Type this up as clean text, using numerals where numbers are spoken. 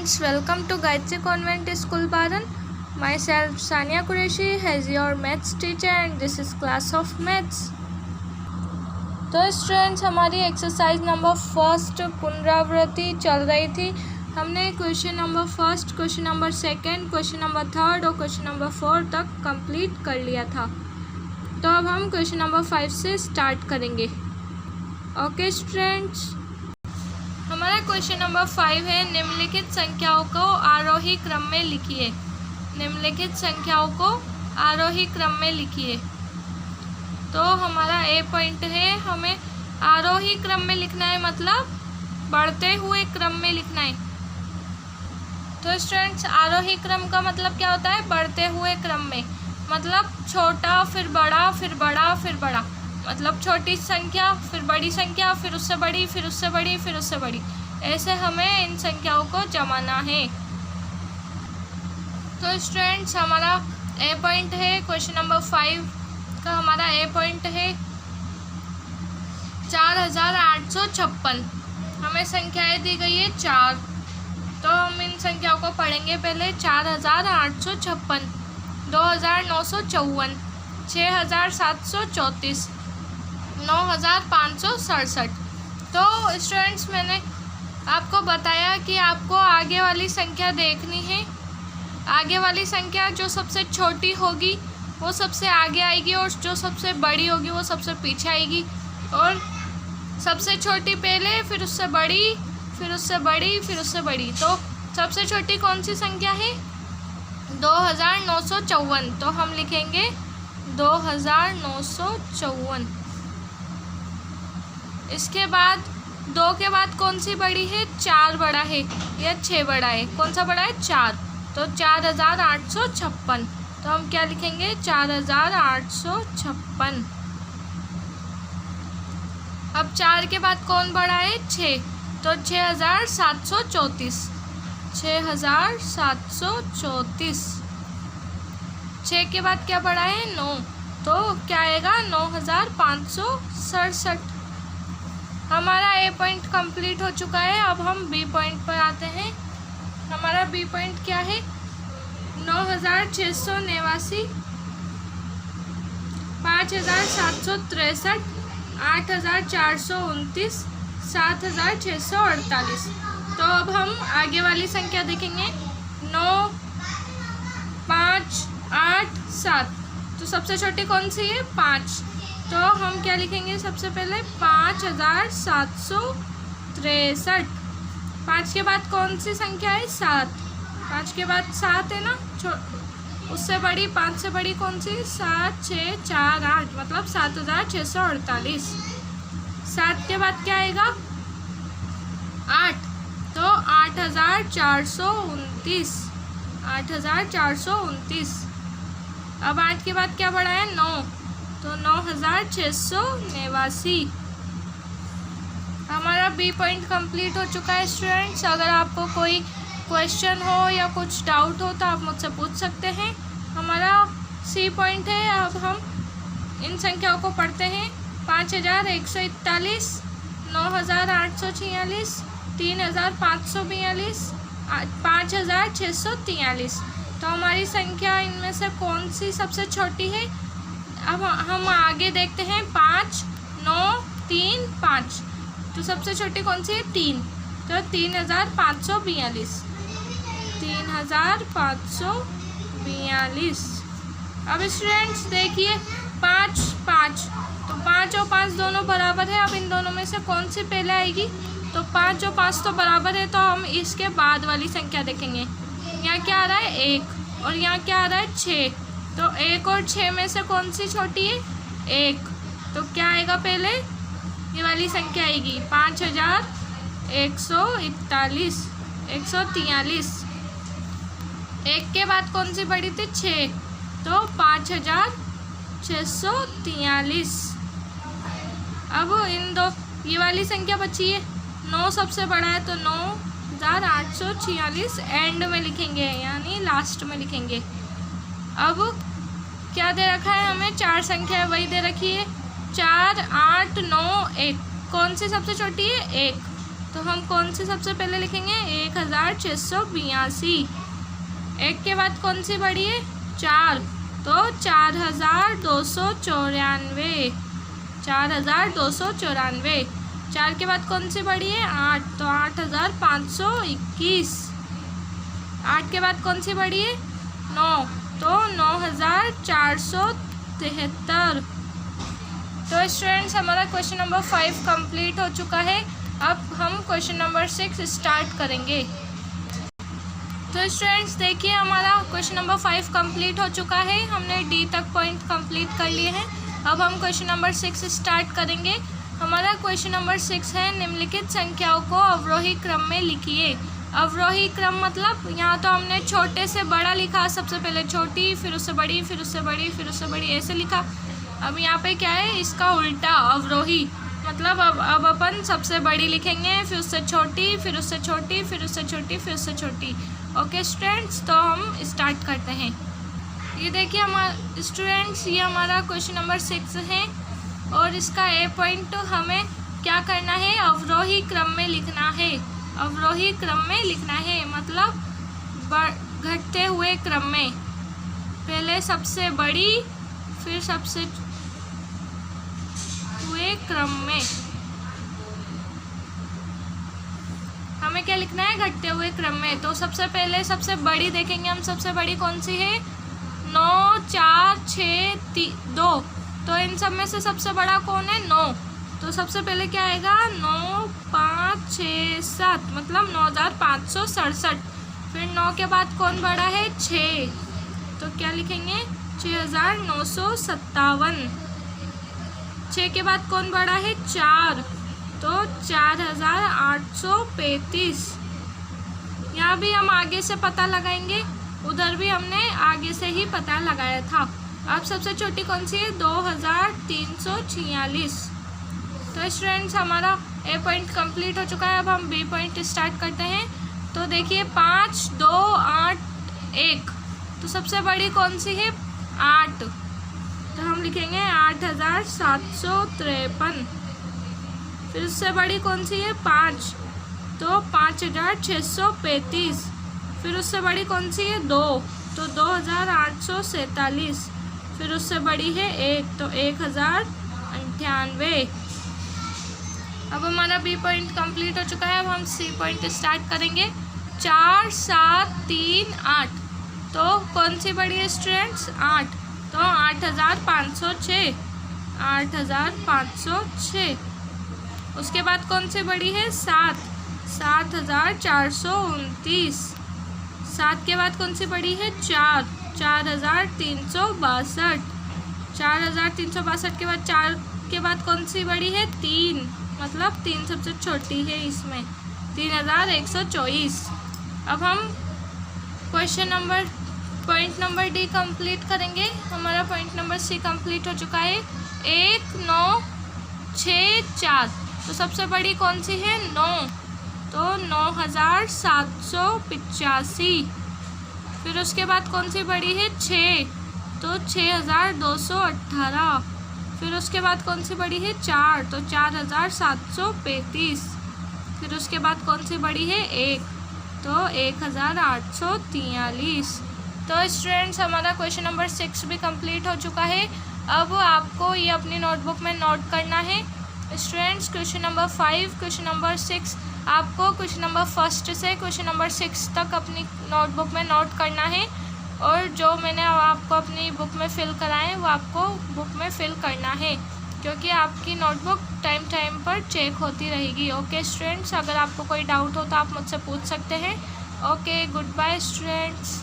students, welcome to Gayatri Convent School Baran. Myself Sania Qureshi as your maths teacher and this is class of maths. तो students, हमारी exercise number first पुनरावृत्ति चल रही थी। हमने question number first, question number second, question number third और question number 4 तक complete कर लिया था। तो अब हम क्वेश्चन नंबर 5 से स्टार्ट करेंगे। ओके स्टूडेंट्स, हमारा क्वेश्चन नंबर 5 है, निम्नलिखित संख्याओं को आरोही क्रम में लिखिए। निम्नलिखित संख्याओं को आरोही क्रम में लिखिए। तो हमारा ए पॉइंट है, हमें आरोही क्रम में लिखना है, मतलब बढ़ते हुए क्रम में लिखना है। तो स्टूडेंट्स, आरोही क्रम का मतलब क्या होता है? बढ़ते हुए क्रम में, मतलब छोटा फिर बड़ा फिर बड़ा फिर बड़ा, मतलब छोटी संख्या फिर बड़ी संख्या फिर उससे बड़ी फिर उससे बड़ी फिर उससे बड़ी, ऐसे हमें इन संख्याओं को जमाना है। तो स्टूडेंट्स, हमारा ए पॉइंट है क्वेश्चन नंबर 5 का, हमारा ए पॉइंट है 4856। हमें संख्याएं दी गई है 4, तो हम इन संख्याओं को पढ़ेंगे। पहले 4856, 2954, 6734, 9567। तो स्टूडेंट्स, मैंने आपको बताया कि आपको आगे वाली संख्या देखनी है। आगे वाली संख्या जो सबसे छोटी होगी वो सबसे आगे आएगी और जो सबसे बड़ी होगी वो सबसे पीछे आएगी, और सबसे छोटी पहले फिर उससे बड़ी फिर उससे बड़ी फिर उससे बड़ी। तो सबसे छोटी कौन सी संख्या है? 2954। तो हम लिखेंगे 2954। इसके बाद 2 के बाद कौन सी बड़ी है? 4 बड़ा है या 6 बड़ा है? कौन सा बड़ा है? 4। तो 4856। तो हम क्या लिखेंगे? 4856। अब 4 के बाद कौन बड़ा है? 6। तो 6734, 6734। 6 के बाद क्या बड़ा है? 9। तो क्या आएगा? 9567। हमारा ए पॉइंट कंप्लीट हो चुका है। अब हम बी पॉइंट पर आते हैं। हमारा बी पॉइंट क्या है? 9689, 5763, 8429, 7648। तो अब हम आगे वाली संख्या देखेंगे, 9, 5, 8, 7। तो सबसे छोटी कौन सी है? 5। तो हम क्या लिखेंगे? सबसे पहले 5763। 5 के बाद कौन सी संख्या है? 7। 5 के बाद 7 है ना, उससे बड़ी 5 से बड़ी कौन सी? 7, 6, 4, 8, मतलब 7648। 7 के बाद क्या आएगा? 8। तो 8429, 8429। अब 8 के बाद क्या बढ़ा है? 9। तो 9689। हमारा बी पॉइंट कंप्लीट हो चुका है स्टूडेंट्स। अगर आपको कोई क्वेश्चन हो या कुछ डाउट हो तो आप मुझसे पूछ सकते हैं। हमारा सी पॉइंट है। अब हम इन संख्याओं को पढ़ते हैं। 5141, 9846, 3542, 5643। तो हमारी संख्या इनमें से कौन सी सबसे छोटी है? अब हम आगे देखते हैं। 5, 9, 3, 5। तो सबसे छोटी कौन सी है? 3। तो 3542, 3542। अब स्टूडेंट्स देखिए, 5, 5। तो 5 और 5 दोनों बराबर है। अब इन दोनों में से कौन सी पहले आएगी? तो 5 और 5 तो बराबर है, तो हम इसके बाद वाली संख्या देखेंगे। यहाँ क्या आ रहा है? 1, और यहाँ क्या आ रहा है? 6। तो 1 और 6 में से कौन सी छोटी है? 1। तो क्या आएगा? पहले ये वाली संख्या आएगी 5141, 143। 1 के बाद कौन सी बड़ी थी? 6। तो 5643। अब इन दो, ये वाली संख्या बची है 9 सबसे बड़ा है, तो 9846 एंड में लिखेंगे, यानी लास्ट में लिखेंगे। अब क्या दे रखा है हमें? 4 संख्या वही दे रखी है, 4, 8, 9, 1। कौन सी सबसे छोटी है? 1। तो हम कौन सी सबसे पहले लिखेंगे? 1682। 1 के बाद कौन सी बड़ी है? 4, तो 4294। 4294। 4 के बाद कौन सी बड़ी है? 8, तो 8521। 8 के बाद कौन सी बड़ी है? 9, तो 9473। तो स्टूडेंट्स हमारा क्वेश्चन नंबर 5 कंप्लीट हो चुका है। अब हम क्वेश्चन नंबर 6 स्टार्ट करेंगे। तो स्टूडेंट्स देखिए हमारा क्वेश्चन नंबर 5 कंप्लीट हो चुका है। हमने डी तक पॉइंट कंप्लीट कर लिए हैं। अब हम क्वेश्चन नंबर 6 स्टार्ट करेंगे। हमारा क्वेश्चन नंबर 6 है, निम्नलिखित संख्याओं को अवरोही क्रम में लिखिए। अवरोही क्रम मतलब यहाँ तो हमने छोटे से बड़ा लिखा, सबसे पहले छोटी, फिर उससे बड़ी, फिर उससे बड़ी, फिर उससे बड़ी, ऐसे लिखा। अब यहाँ पे क्या है? इसका उल्टा, अवरोही मतलब अब अपन सबसे बड़ी लिखेंगे, फिर उससे छोटी, फिर उससे छोटी, फिर उससे छोटी, फिर उससे छोटी। ओके स्टूडेंट्स, तो हम स्टार्ट करते हैं। ये देखिए हमारा स्टूडेंट्स, ये हमारा क्वेश्चन नंबर 6 है और इसका ए पॉइंट हमें क्या करना है? अवरोही क्रम में लिखना है। अवरोही क्रम में लिखना है मतलब घटते हुए क्रम में, पहले सबसे बड़ी, फिर सबसे हुए क्रम में हमें क्या लिखना है? घटते हुए क्रम में। तो सबसे पहले सबसे बड़ी देखेंगे हम। सबसे बड़ी कौन सी है? 9, 4, 6, 2। तो इन सब में से सबसे बड़ा कौन है? 9। तो सबसे पहले क्या आएगा? 9, 5, 6, 7 मतलब 9567। फिर 9 के बाद कौन बड़ा है? 6, तो क्या लिखेंगे? 6957। 6 के बाद कौन बड़ा है? 4, तो 4835। यहाँ भी हम आगे से पता लगाएंगे, उधर भी हमने आगे से ही पता लगाया था। अब सबसे छोटी कौन सी है? 2346। तो स्टूडेंट्स हमारा ए पॉइंट कंप्लीट हो चुका है। अब हम बी पॉइंट स्टार्ट करते हैं। तो देखिए 5, 2, 8, 1। तो सबसे बड़ी कौन सी है? 8, तो हम लिखेंगे 8753। फिर उससे बड़ी कौन सी है? 5, तो 5635। फिर उससे बड़ी कौन सी है? 2, तो 2847। फिर उससे बड़ी है 1, तो 1098। अब हमारा बी पॉइंट कंप्लीट हो चुका है। अब हम सी पॉइंट स्टार्ट करेंगे। 4, 7, 3, 8। तो कौन सी बड़ी है स्टूडेंट्स? 8, तो 8506। 8506। उसके बाद कौन सी बड़ी है? 7, 7429। 7 के बाद कौन सी बड़ी है? 4, 4362। 4362 के बाद 4 के बाद कौन सी बड़ी है? 3, मतलब 3 सबसे छोटी है इसमें, 3124। अब हम question number point number D complete करेंगे। हमारा पॉइंट नंबर सी कंप्लीट हो चुका है। 1964। तो सबसे बड़ी कौन सी है? 9, तो 9785। फिर उसके बाद कौन सी बड़ी है? 6, तो 6218। फिर उसके बाद कौन सी बड़ी है? 4, तो 4735। फिर उसके बाद कौन सी बड़ी है? 1, तो 1843। तो स्टूडेंट्स हमारा क्वेश्चन नंबर 6 भी कंप्लीट हो चुका है। अब आपको ये अपनी नोटबुक में नोट करना है। Students question number 5, question number 6 आपको क्वेश्चन नंबर 1 से क्वेश्चन नंबर 6 तक अपनी नोटबुक में नोट करना है, और जो मैंने आपको अपनी बुक में फ़िल कराए वो आपको बुक में फ़िल करना है, क्योंकि आपकी नोटबुक टाइम टाइम पर चेक होती रहेगी। ओके स्टूडेंट्स, अगर आपको कोई डाउट हो तो आप मुझसे पूछ सकते हैं। Okay, good bye students.